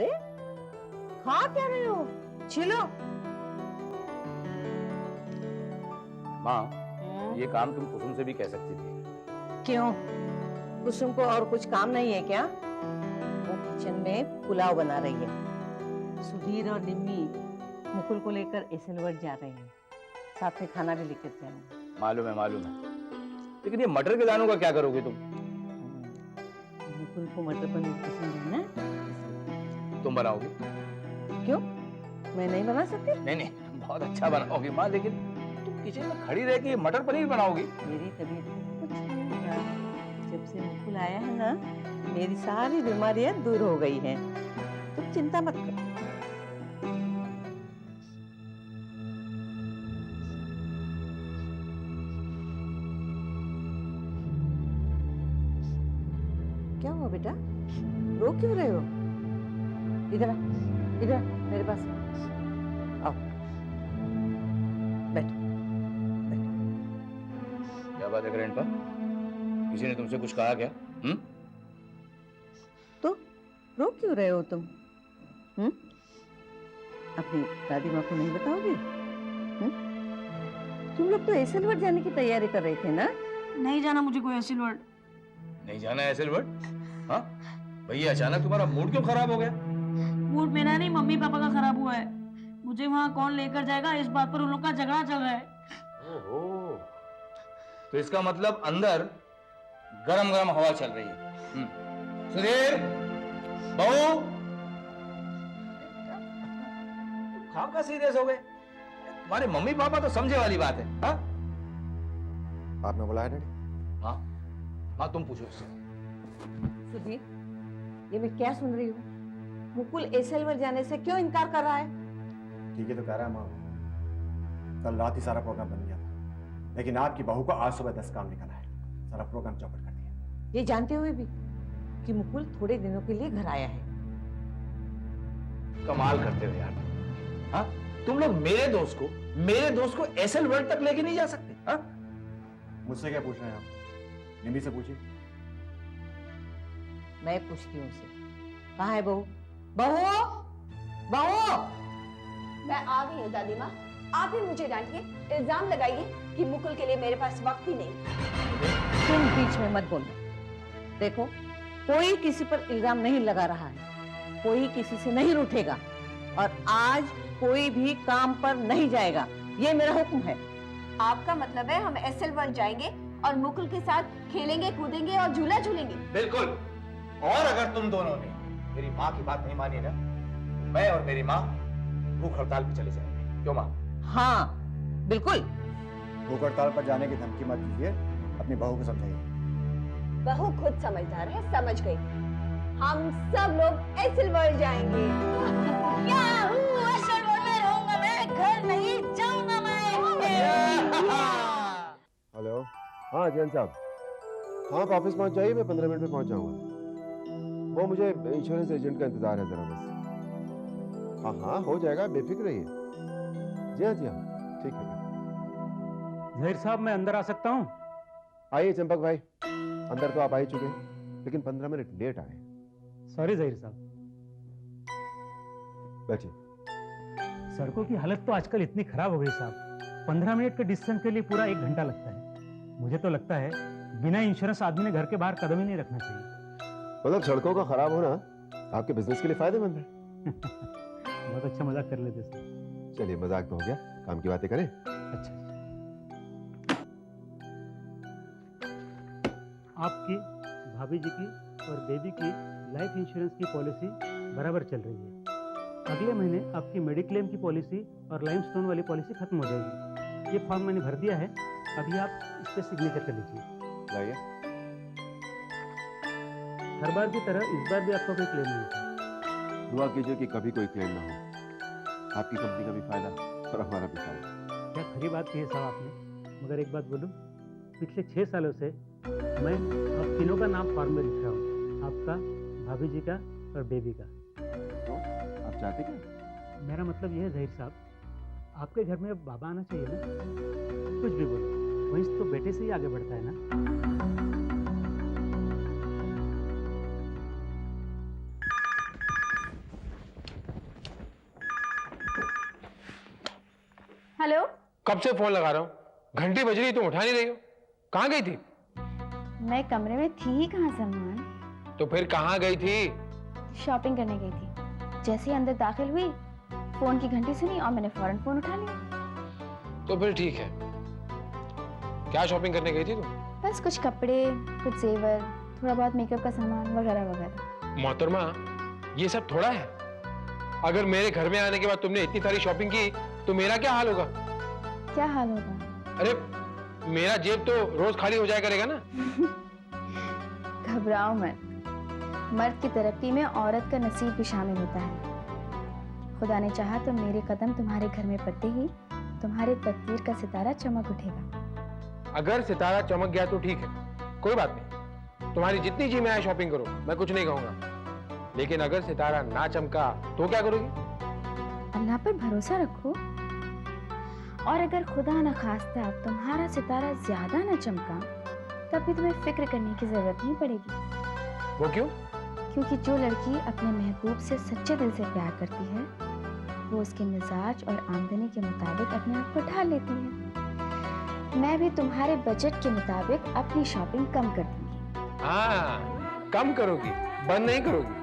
अरे खा क्या रहे हो? छिलो। माँ, ये काम तुम कुसुम से भी कह सकती थी। क्यों? कुसुम को और कुछ काम नहीं है क्या? वो किचन में पुलाव बना रही है। सुधीर और निम्मी मुकुल को लेकर एसलवर्ड जा रहे हैं। साथ में खाना भी लेकर जाएंगे। मालूम है, मालूम है। लेकिन ये मटर के दानों का क्या करोगे तुम? मुकुल को मटर पनीर पसंद है ना? तुम बनाओगी? क्यों? मैं नहीं बना सकती? नहीं नहीं, बहुत अच्छा बनाओगी माँ, लेकिन तुम किचन में खड़ी रह के मटर पनीर बनाओगी? मेरी तबीयत कुछ नहीं होगा। जब से मुकुल आया है ना, मेरी सारी बीमारियां दूर हो गई हैं। तुम चिंता मत करो। क्या हुआ बेटा? रो क्यों रहे हो? इधर आ, इधर आ, मेरे पास आओ। बैठो, बैठो। क्या बात है ग्रैंडपा? किसी ने तुमसे कुछ कहा क्या? तो रो क्यों रहे हो तुम? अपनी दादी माँ को नहीं बताओगे? तुम लोग तो एसलवर्ड जाने की तैयारी कर रहे थे ना? नहीं जाना मुझे कोई एसलवर्ड। नहीं जाना है एसलवर्ड? हाँ भैया, अचानक तुम्हारा मूड क्यों खराब हो गया? मूड मेरा नहीं, मम्मी पापा का खराब हुआ है। मुझे वहाँ कौन लेकर जाएगा, इस बात पर उन लोग का झगड़ा चल रहा है। ओहो, तो इसका मतलब अंदर गरम गरम हवा चल रही है। सुधीर, बहू, खाम का सीरियस हो गए? तुम्हारे मम्मी पापा तो समझे वाली बात है। हाँ? आपने बुलाया डैडी? हाँ, हाँ तुम पूछो उससे। सुधीर, ये मैं क्या सुन रही हूँ? मुकुल एसलवर्ड जाने से क्यों इनकार कर रहा है? ठीक है तो कह रहा है माँ, कल रात ही सारा प्रोग्राम बन गया था, लेकिन आपकी बहू को आज सुबह 10 काम निकला है, सारा प्रोग्राम चौपट कर दिया। ये जानते हुए भी कि मुकुल थोड़े दिनों के लिए घर आया है। कमाल करते हो यार। हाँ, तुम लोग मेरे दोस्त को एसलवर्ड तक लेके नहीं जा सकते? हाँ? मुझसे क्या पूछ रहे हैं आप? निम्मी से पूछिए। मैं पूछती हूँ उसे, कहाँ है बहू? बहू, बहू! मैं आ गई हूँ दादी माँ। आप ही मुझे डांटिए, इल्जाम लगाइए कि मुकुल के लिए मेरे पास वक्त ही नहीं। तुम बीच में मत बोलो। देखो, कोई किसी पर इल्जाम नहीं लगा रहा है, कोई किसी से नहीं रूठेगा, और आज कोई भी काम पर नहीं जाएगा, ये मेरा हुक्म है। आपका मतलब है हम एसलवर्ड जाएंगे और मुकुल के साथ खेलेंगे, कूदेंगे और झूला झूलेंगे? बिल्कुल। और अगर तुम दोनों ने मेरी माँ की बात नहीं मानी ना, मैं और मेरी माँ भूख हड़ताल पे चले जाएंगे। क्यों माँ? हाँ, बिल्कुल। भूख हड़ताल पर जाने की धमकी मत दीजिए, अपनी बहू को समझाइए। बहू खुद समझदार है, समझ गई। हम सब लोग एसलवर्ड जाएंगे। एसलवर्ड में रहूंगा मैं, घर नहीं जाऊंगा मैं। हेलो, हाँ जैन साहब, हाँ आप ऑफिस पहुंच जाइए, मैं 15 मिनट में पहुंच जाऊंगा। वो मुझे इंश्योरेंस एजेंट का इंतजार है जरा बस। हाँ हाँ हो जाएगा, बेफिक्र रहिए। जी हाँ जी हाँ, ठीक है। जहीर साहब, मैं अंदर आ सकता हूँ? आइए चंपक भाई, अंदर तो आप आ ही चुके हैं, लेकिन 15 मिनट लेट आए। सॉरी जहीर साहब। बैठिए। सड़कों की हालत तो आजकल इतनी खराब हो गई साहब, 15 मिनट के डिस्टेंस के लिए पूरा 1 घंटा लगता है। मुझे तो लगता है बिना इंश्योरेंस आदमी ने घर के बाहर कदम ही नहीं रखना चाहिए। मतलब सड़कों का खराब होना आपके बिजनेस के लिए फायदेमंद है। बहुत अच्छा मजाक कर लेते सर। चलिए मजाक तो हो गया, काम की बातें करें। अच्छा, आपकी, भाभी जी की और बेबी की लाइफ इंश्योरेंस की पॉलिसी बराबर चल रही है। अगले महीने आपकी मेडिक्लेम की पॉलिसी और लाइमस्टोन वाली पॉलिसी खत्म हो जाएगी। ये फॉर्म मैंने भर दिया है, अभी आप इस पे सिग्नेचर कर लीजिए। लाइए। हर बार की तरह इस बार भी आपका कोई क्लेम नहीं है। दुआ कीजिए कि कभी कोई क्लेम ना हो, आपकी कंपनी का भी फायदा और हमारा भी फायदा। क्या खरी बात की है साहब आपने, मगर एक बात बोलूं, पिछले 6 सालों से मैं आप तीनों का नाम फॉर्म में लिख रहा हूँ, आपका, भाभी जी का और बेबी का। तो आप चाहते क्या? मेरा मतलब यह है जहीर साहब, आपके घर में अब बाबा आना चाहिए ना। कुछ भी बोलो, वंश तो बेटे से ही आगे बढ़ता है ना। हेलो। कब से फोन लगा रहा हूँ, घंटी बज रही, तुम उठा नहीं रही हो। कहाँ गई थी? मैं कमरे में थी ही कहाँ सलमान। तो फिर कहाँ गई थी? शॉपिंग करने गई थी। जैसे ही अंदर दाखिल हुई फोन की घंटी सुनी और मैंने फौरन फोन उठा लिया। तो फिर ठीक है। क्या शॉपिंग करने गई थी तुम? बस कुछ कपड़े, कुछ जेवर, थोड़ा बहुत मेकअप का सामान वगैरह वगैरह। मोहतरमा, ये सब थोड़ा है। अगर मेरे घर में आने के बाद तुमने इतनी सारी शॉपिंग की तो मेरा क्या हाल होगा? क्या हाल होगा? अरे मेरा जेब तो रोज खाली हो जाया करेगा ना। घबराओ मत। मर्द की तरक्की में औरत का नसीब भी शामिल होता है। खुदा ने चाहा तो मेरे कदम तुम्हारे घर में पड़ते ही तुम्हारे तकदीर का सितारा चमक उठेगा। अगर सितारा चमक गया तो ठीक है, कोई बात नहीं। तुम्हारी जितनी जी में आए शॉपिंग करो, मैं कुछ नहीं कहूंगा। लेकिन अगर सितारा ना चमका तो क्या करोगी? अल्लाह पर भरोसा रखो। और अगर खुदा न खास्ता तुम्हारा सितारा ज्यादा न चमका तब भी तुम्हें फिक्र करने की जरूरत नहीं पड़ेगी। वो क्यों? क्योंकि जो लड़की अपने महबूब से सच्चे दिल से प्यार करती है वो उसके मिजाज और आमदनी के मुताबिक अपने आप को ढाल लेती है। मैं भी तुम्हारे बजट के मुताबिक अपनी शॉपिंग कम कर दूंगी। हाँ, कम करोगी, बंद नहीं करोगी।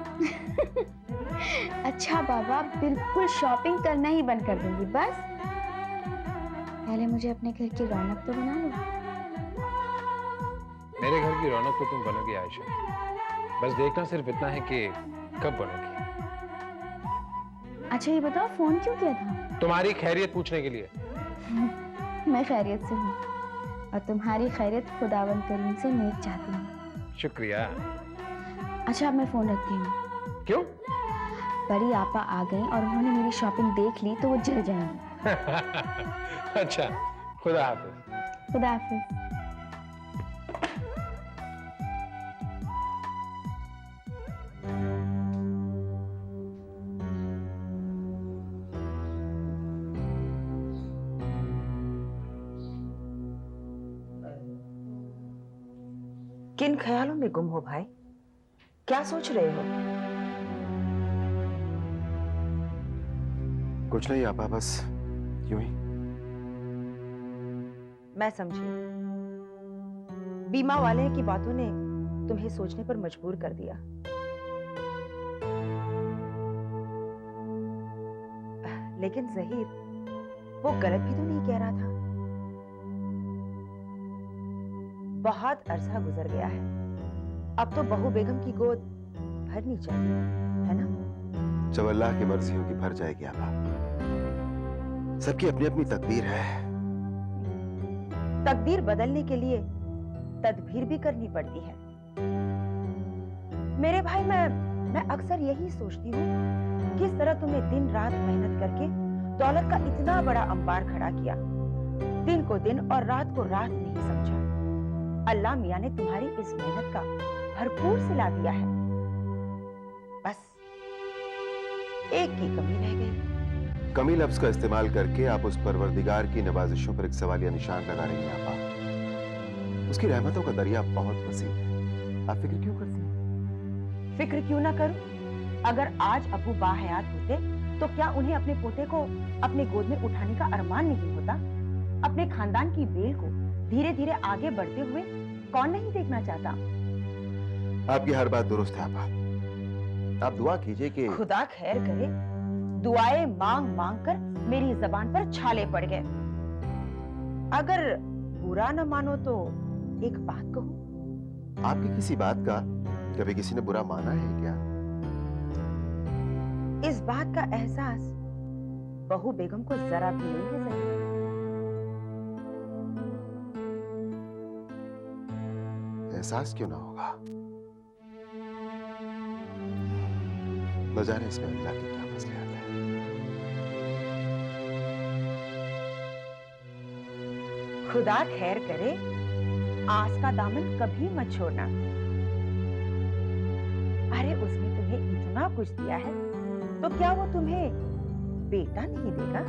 अच्छा बाबा, बिल्कुल शॉपिंग करना ही बंद कर दूंगी। बस पहले मुझे अपने घर की रौनक तो बना लो। मेरे घर की रौनक तो तुम बनोगी आयशा, बस देखना सिर्फ इतना है कि कब बनोगी। अच्छा ये बताओ फोन क्यों किया था? तुम्हारी खैरियत पूछने के लिए। मैं खैरियत से हूँ और तुम्हारी खैरियत खुदावंद करीम से नेक चाहती हूँ। शुक्रिया। अच्छा अब मैं फोन रखती हूँ। क्यों? बड़ी आपा आ गई और उन्होंने मेरी शॉपिंग देख ली तो वो जल जाएंगी। अच्छा, खुदा हाफिज। खुदा हाफिज। किन ख्यालों में गुम हो भाई? क्या सोच रहे हो? कुछ नहीं आपा, बस यूं ही। मैं समझी। बीमा वाले की बातों ने तुम्हें सोचने पर मजबूर कर दिया। लेकिन ज़हीर वो गलत भी तो नहीं कह रहा था। बहुत अरसा गुजर गया है, अब तो बहू बेगम की गोद भरनी चाहिए, है ना? जब अल्लाह की मर्जी होगी भर जाएगी आपा। सबकी अपनी अपनी तकदीर है। तकदीर बदलने के लिए तदबीर भी करनी पड़ती है। मेरे भाई, मैं अक्सर यही सोचती हूँ किस तरह तुमने दिन रात मेहनत करके दौलत का इतना बड़ा अंबार खड़ा किया, दिन को दिन और रात को रात नहीं समझा। अल्लाह मियां ने तुम्हारी इस मेहनत का भरपूर सिला दिया है। बस एक की कमी रह गई। कमी लफ्ज का इस्तेमाल करके आप उस परवरदिगार की नवाजिशों पर एक सवालिया निशान लगा रही हैं आपा। उसकी रहमतों का दरिया बहुत वसीम है, आप फिक्र क्यों करती हैं? फिक्र क्यों ना करूं? अगर आज अबू बाहयात होते तो क्या उन्हें अपने पोते को अपने गोद में उठाने का अरमान नहीं होता? अपने खानदान की बेल को धीरे धीरे आगे बढ़ते हुए कौन नहीं देखना चाहता? आपकी हर बात दुरुस्त है आपा। आप दुआ कीजिए कि खुदा खैर करे, दुआएं मांग मांग कर मेरी जबान पर छाले पड़ गए। अगर बुरा न मानो तो एक बात कहूं। आपकी किसी बात का कभी किसी ने बुरा माना है क्या? इस बात का एहसास बहू बेगम को जरा भी नहीं है ज़हीर। एहसास क्यों ना होगा? न जाने इसमें अल्लाह की क्या मसलियत है। खुदा खैर करे, आस का दामन कभी मत छोड़ना। अरे उसने तुम्हें इतना कुछ दिया है तो क्या वो तुम्हें बेटा नहीं देगा?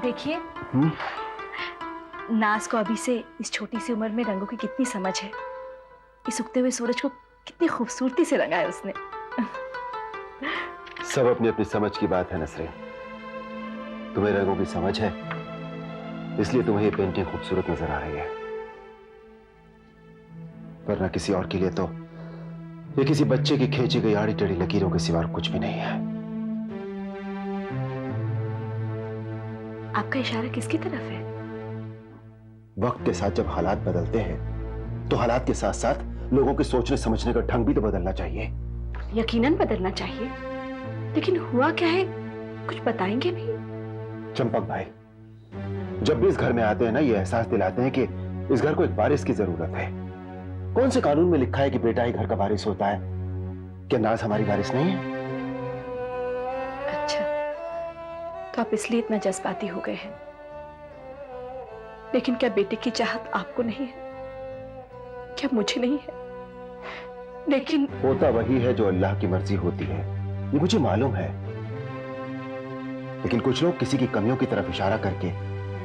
देखिए, नाज को अभी से इस छोटी सी उम्र में रंगों की कितनी समझ है। इस उगते हुए सूरज को कितनी खूबसूरती से रंगा है उसने। सब अपनी अपनी समझ की बात है नसरीन। तुम्हें रंगों की समझ है, इसलिए तुम्हें ये पेंटिंग खूबसूरत नजर आ रही है, वरना किसी और के लिए तो ये किसी बच्चे की खींची गई आड़ी टेढ़ी लकीरों के सिवा कुछ भी नहीं है। आपका इशारा किसकी तरफ है? वक्त के साथ जब हालात बदलते हैं तो हालात के साथ साथ लोगों के सोचने समझने का ढंग भी तो बदलना चाहिए। यकीनन बदलना चाहिए, लेकिन हुआ क्या है कुछ बताएंगे नहीं? चंपक भाई, जब भी इस घर में आते हैं ना, ये एहसास दिलाते हैं कि इस घर को एक वारिस की जरूरत है। कौन से कानून में लिखा है कि बेटा ही घर का वारिस होता है? क्या नाज हमारी वारिस नहीं है? अच्छा, तो आप इसलिए इतना जज्बाती हो गए हैं। लेकिन क्या बेटे की चाहत आपको नहीं है? क्या मुझे नहीं है? लेकिन होता वही है जो अल्लाह की मर्जी होती है, ये मुझे मालूम है। लेकिन कुछ लोग किसी की कमियों की तरफ इशारा करके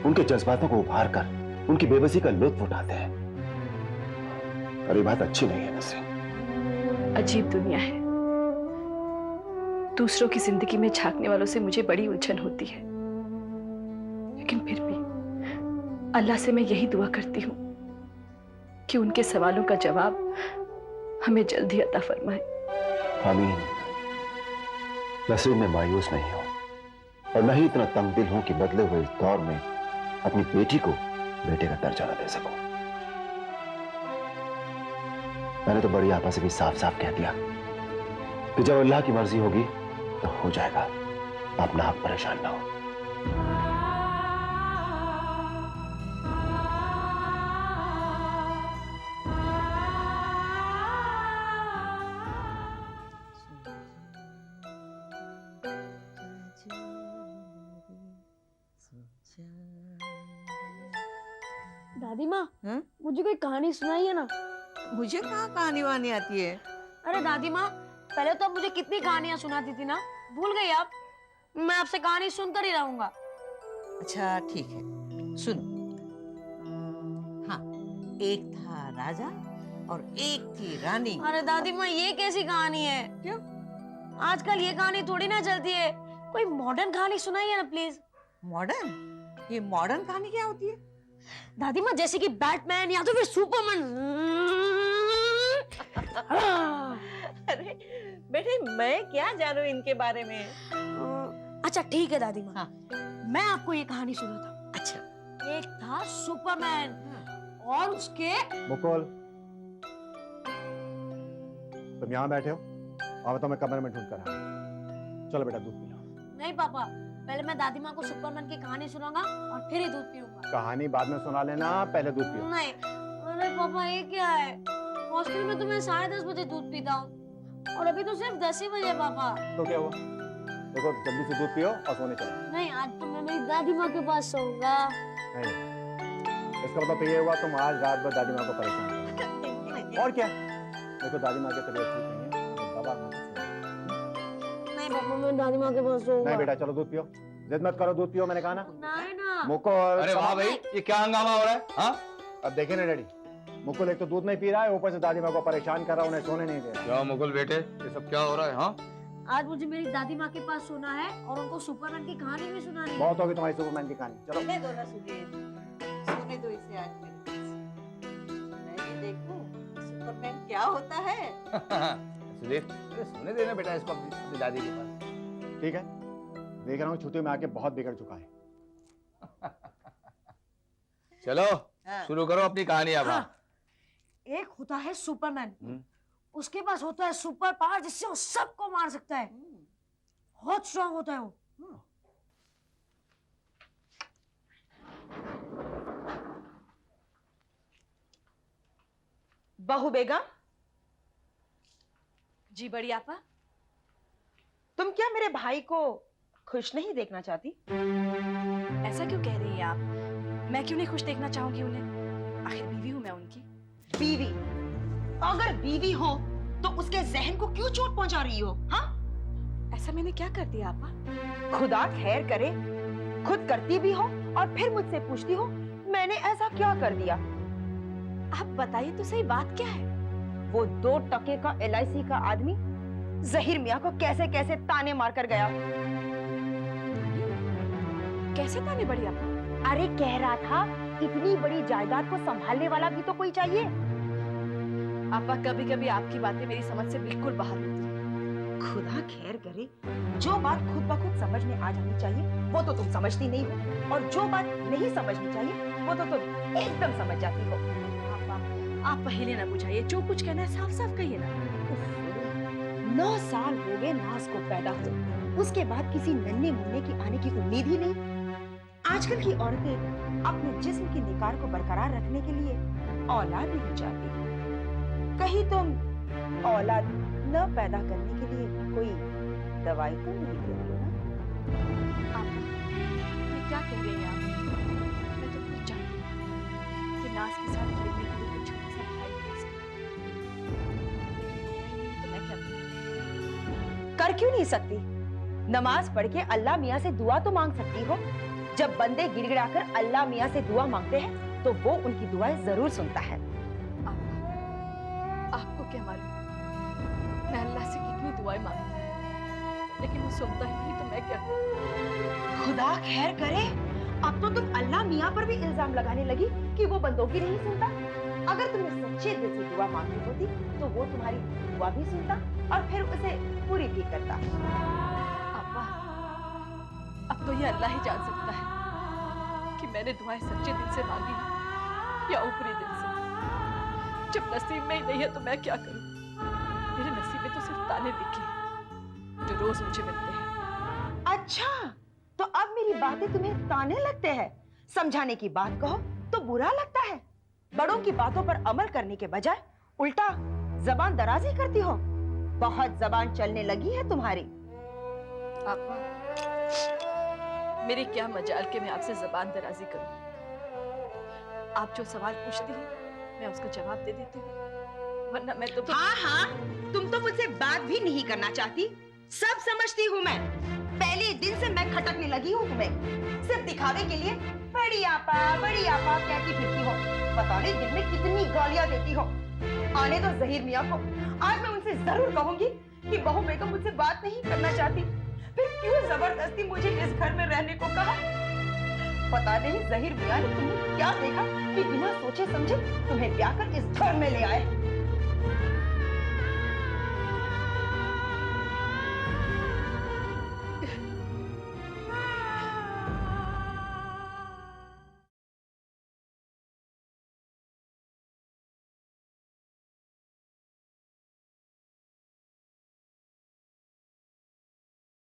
उनके जज्बातों को उभार कर उनकी बेबसी का लुत्फ उठाते हैं, और ये बात अच्छी नहीं है नसरीन। अजीब दुनिया है। दूसरों की जिंदगी में झांकने वालों से मुझे बड़ी उलझन होती है, लेकिन फिर भी अल्लाह से मैं यही दुआ करती हूँ कि उनके सवालों का जवाब हमें जल्दी अता फरमाए। आमीन। नसरीन, मैं मायूस नहीं हूं और न ही इतना तंग दिल हूं कि बदले हुए इस दौर में अपनी बेटी को बेटे का दर्जा न दे सकूं। मैंने तो बड़ी आपा से भी साफ साफ कह दिया कि जब अल्लाह की मर्जी होगी तो हो जाएगा, आप ना आप परेशान ना हो। दादी माँ, हाँ? मुझे कोई कहानी सुनाइए ना। मुझे कहाँ कहानी वानी आती है? अरे दादी माँ, पहले तो आप मुझे कितनी कहानियां सुनाती थी ना, भूल गई आप? मैं आपसे कहानी सुनकर ही रहूंगा। अच्छा ठीक है, सुनो। हाँ, एक था राजा और एक थी रानी। अरे दादी माँ, ये कैसी कहानी है? क्यों? आजकल ये कहानी थोड़ी ना चलती है, कोई मॉडर्न कहानी सुनाइए ना प्लीज। मॉडर्न? ये मॉडर्न कहानी क्या होती है? दादी माँ, जैसे कि बैटमैन या तो फिर सुपरमैन। अरे बेटे, मैं क्या जानूं इनके बारे में? अच्छा ठीक है दादी माँ, हाँ। मैं आपको ये कहानी सुनाता हूँ। अच्छा। एक था सुपरमैन और उसके मुकुल, तुम यहाँ बैठे हो? आओ तो मैं कमरे में ढूंढ कर आया। चलो बेटा, दूध पी लो। नहीं पापा, पहले मैं दादी माँ को सुपरमैन की कहानी सुनाऊंगा और फिर ही दूध पीऊंगा। कहानी बाद में सुना लेना, पहले दूध पियो। नहीं, अरे पापा ये क्या है? हॉस्टल में तो मैं 10:30 बजे दूध पीता हूँ और अभी तो सिर्फ 10 ही बजे पापा। तो क्या हुआ? देखो, जल्दी से दूध पियो और सोने चलो। नहीं, आज तो मैं मेरी दादी माँ के पास सोऊंगा। नहीं, इसका मतलब तो ये हुआ तुम आज रात भर दादी माँ को परेशान करोगे। और क्या? देखो, दादी माँ की तबीयत ठीक नहीं है, तो दवा खाना चाहिए। नहीं पापा, मैं दादी माँ के पास सोऊंगा। नहीं बेटा, चलो दूध पियो। जिद मत करो, दूध पियो, मैंने कहा ना। नहीं ना। मुकुल, अरे वाह भाई, ये क्या हंगामा हो रहा है? हाँ? अब देखिए ना डैडी, मुकुल एक तो दूध नहीं पी रहा है, ऊपर से दादी माँ को परेशान कर रहा है, उन्हें सोने नहीं दे रहा। क्या मुकुल बेटे, ये सब क्या हो रहा है? हाँ? आज मुझे मेरी दादी माँ के पास सोना है और उनको सुपरमैन की कहानी भी सुनानी है। बहुत होगी तुम्हारी सुपरमैन की कहानी। चलो सोने दो ना सुधीर, सोने दो इसे आज मेरे पास। मैं भी देखूं सुपरमैन क्या होता है। सुधीर, अरे सोने देना बेटा इसको अपनी दादी के पास। ठीक है, देख रहा हूँ छुट्टियों में आके बहुत बिगड़ चुका है। चलो हाँ। शुरू करो अपनी कहानी अब। हाँ। एक होता है सुपरमैन, उसके पास होता है सुपर पावर जिससे वो सबको मार सकता है। बहुत स्ट्रांग होता है वो। बहू बेगम, जी बड़ी आपा। तुम क्या मेरे भाई को खुश नहीं देखना चाहती? ऐसा क्यों कह रही हैं आप? मैं क्यों नहीं खुश देखना चाहूंगी उन्हें? आखिर बीवी हूं मैं उनकी। बीवी? अगर बीवी हो तो उसके जहन को क्यों चोट पहुंचा रही हो? हाँ, ऐसा मैंने क्या कर दिया आपा? खुदा खैर करे, खुद करती भी हो और फिर मुझसे पूछती हो मैंने ऐसा क्या कर दिया। आप बताइए तो सही, बात क्या है? वो 2 टके का LIC का आदमी जहीर मियाँ को कैसे कैसे ताने मार कर गया। कैसे ताने बड़ी आप? अरे कह रहा था इतनी बड़ी जायदाद को संभालने वाला भी तो कोई चाहिए। आपा कभी कभी आपकी बातें मेरी समझ से बिल्कुल बाहर होती हैं। खुदा खैर करे, जो बात खुद ब खुद समझ में आ जानी चाहिए वो तो तुम समझती नहीं हो, और जो बात नहीं समझनी चाहिए वो तो तुम एकदम समझ जाती हो। आप पहले ना बुझाइए, जो कुछ कहना है साफ साफ कहिए ना। 9 साल हो गए नाज को पैदा हो, उसके बाद किसी नन्हे मुन्ने की आने की उम्मीद ही नहीं। आजकल की औरतें अपने जिस्म की निखार को बरकरार रखने के लिए औलाद नहीं चाहती। कहीं तुम औलाद न पैदा करने के लिए कोई दवाई तो नहीं दे रही हो ना? आप ये क्या कह रही हैं आप? मैं तो खुद चाहती हूँ कि नाज के साथ खेलने के लिए कोई छोटा सा भाई हो इसका। तो मैं क्या करूं? कर क्यों नहीं सकती? नमाज पढ़ के अल्लाह मियाँ से दुआ तो मांग सकती हो। जब बंदे गिड़गिड़ाकर अल्लाह मियाँ से दुआ मांगते हैं तो वो उनकी दुआएं जरूर सुनता है। आपको क्या मालूम मैं अल्लाह से कितनी दुआएं मांगती हूँ, लेकिन वो सुनता ही नहीं, तो मैं क्या करूं? खुदा खैर करे, अब तो तुम अल्लाह मियाँ पर भी इल्जाम लगाने लगी कि वो बंदों की नहीं सुनता। अगर तुमने सच्चे दिल से दुआ मांगी होती तो वो तुम्हारी दुआ भी सुनता और फिर उसे पूरी भी करता। अब्बा, अब तो ये अल्लाह ही जान सकता है कि मैंने दुआएं सच्चे दिल से मांगी है या ऊपरी दिल से। जब नसीब में ही नहीं है तो मैं क्या करूं? मेरे नसीब में तो सिर्फ ताने लिखे हैं जो रोज मुझे मिलते हैं। अच्छा, तो अब मेरी बातें तुम्हें ताने लगते हैं? समझाने की बात कहो तो बुरा लगता है। बड़ों की बातों पर अमल करने के बजाय उल्टा जबान दराजी करती हो। बहुत जबान चलने लगी है तुम्हारी। आपा, मेरी क्या मजाल के मैं आपसे जबान दराजी करूं। आप जो सवाल पूछती हैं मैं उसका जवाब दे देती हूँ, वरना मैं तो हाँ, तुम तो मुझसे बात भी नहीं करना चाहती। सब समझती हूँ मैं। पहले दिन से मैं खटकने लगी हूँ तुम्हें। सिर्फ दिखावे के लिए बड़ी आपा कहती फिरती हो। पता नहीं दिन में कितनी गालियां देती हो। आने दो जहीर मियाँ को, आज मैं उनसे जरूर कहूंगी कि बहू बेगम मुझसे बात नहीं करना चाहती, फिर क्यों जबरदस्ती मुझे इस घर में रहने को कहा। पता नहीं जहीर मियाँ ने तुम्हें क्या देखा कि बिना सोचे समझे तुम्हें ब्याह कर इस घर में ले आए।